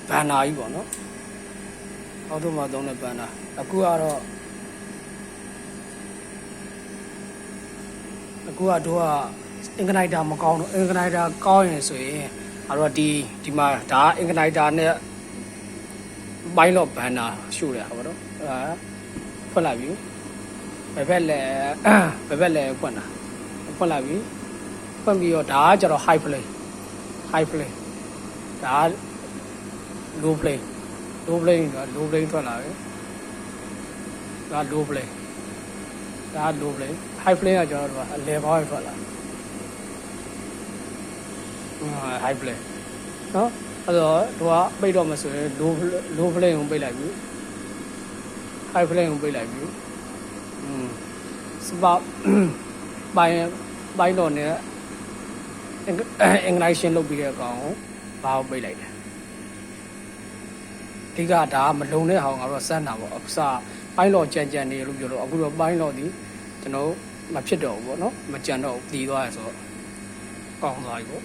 ဘန်နာကြီးပေါ့နော်အော်တိုမှာသုံးတဲ့ဘန်နာအခုကတော့တို့ကအင်္ဂနိုက်တာမကောင်းတော့အင်္ဂနိုက်တာကောင်းရင်ဆိုရင်အဲ့တော့ဒီမှာဒါအင်္ဂနိုက်တာနဲ့ဘိုင်းလော့ဘန်နာရှို့ရတာပေါ့နော်ဖွင့်လိုက်ပြီဘယ်ဘက်လဲဖွင့်လိုက်ပြီဖွင့်ပြီးတော့ဒါကကျတော့ high play ဒါ low play ထွက်လာပြီဒါ low play high play ကကျတော့အလဲပေါင်းထွက်လာhigh play နော်အဲ့တော့တို့ကပိတ်တော့မဆိုရင် low play ကိုပိတ်လိုက်ပြီ high play ကိုပိတ်လိုက်ပြီစပါဘိုင်းတော့နဲ့ ignition လုပ်ပြီးတဲ့အကောင်ကိုဘာကိုပိတ်လိုက်တယ်အဓိကဒါမလုံတဲ့ဟောင်းကတော့စမ်းတာပေါ့အစပိုင်းလော့ကြံနေလို့ပြောတော့အခုတော့ပိုင်းလော့ဒီကျွန်တော်မဖြစ်တော့ဘူးပေါ့နော်မကြံတော့တည်သွားရဆိုတော့ကောင်းသွားပြီပေါ့